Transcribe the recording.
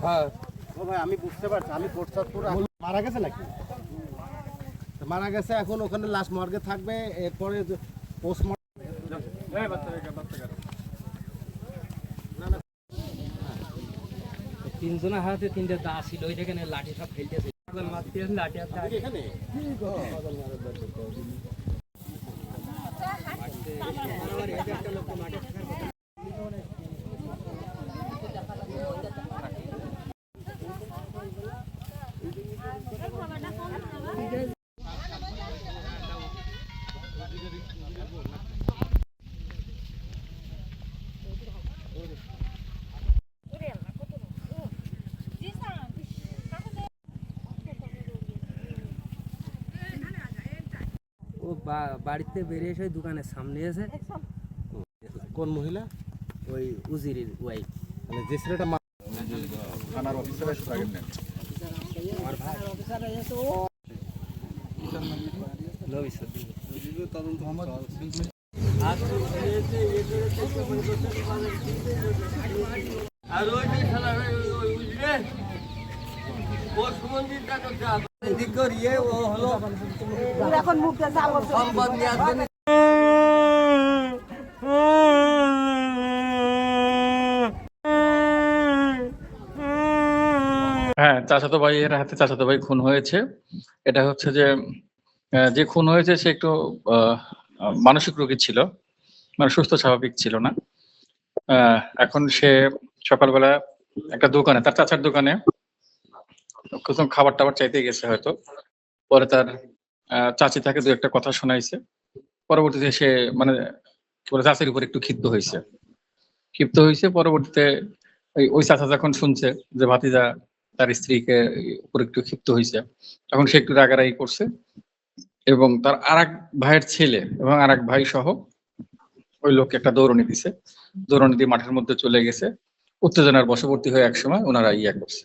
হ্যাঁ ও ভাই আমি বুঝতে পারছি, আমি প্রসাদপুর মারা গেছে নাকি? মারা গেছে, এখন ওখানে লাশ মর্গে থাকবে, এরপরে পোস্টমর্টম। তিনজনের হাতে তিনটে দা ছিল, ওই যেখানে লাঠি সব ফেলতেছে লাঠি এখানে। ও বাড়িতে বেরিয়ে এসে দোকানের সামনে এসে। কোন মহিলা? ওই উজিরের ওয়াইফ। মানে যে ছেলেটা থানার অফিসার আমার ভাই আর ওই যে খেলা বুঝলে এদিক করিয়ে ও হলো এখন মুখে যাবো সংবাদ নিয়ে আসবেন। হ্যাঁ, চাচাতো ভাইয়ের হাতে চাচাতো ভাই খুন হয়েছে। এটা হচ্ছে যে যে খুন হয়েছে সে একটু মানসিক রোগী ছিল, মানে সুস্থ স্বাভাবিক ছিল না। এখন সে সকালবেলা একটা দোকানে, তার চাচার দোকানে কোথাও খাবার টাবার চাইতে গেছে হয়তো। পরে তার চাচি তাকে দু একটা কথা শোনাইছে। পরবর্তীতে সে মানে কি বলে চাচির উপর একটু ক্ষিপ্ত হয়েছে। পরবর্তীতে ওই চাচা যখন শুনছে যে ভাতিজা তার স্ত্রীকে উপর একটু ক্ষিপ্ত হয়েছে, তখন সে একটু রাগারাগি করছে এবং তার আরেক ভাইয়ের ছেলে এবং আরেক ভাই সহ ওই লোককে একটা দৌড়নি দিছে। দৌড়নি দিয়ে মাঠের মধ্যে চলে গেছে। উত্তেজনার বশবর্তী হয়ে একসময় ওনারা করছে।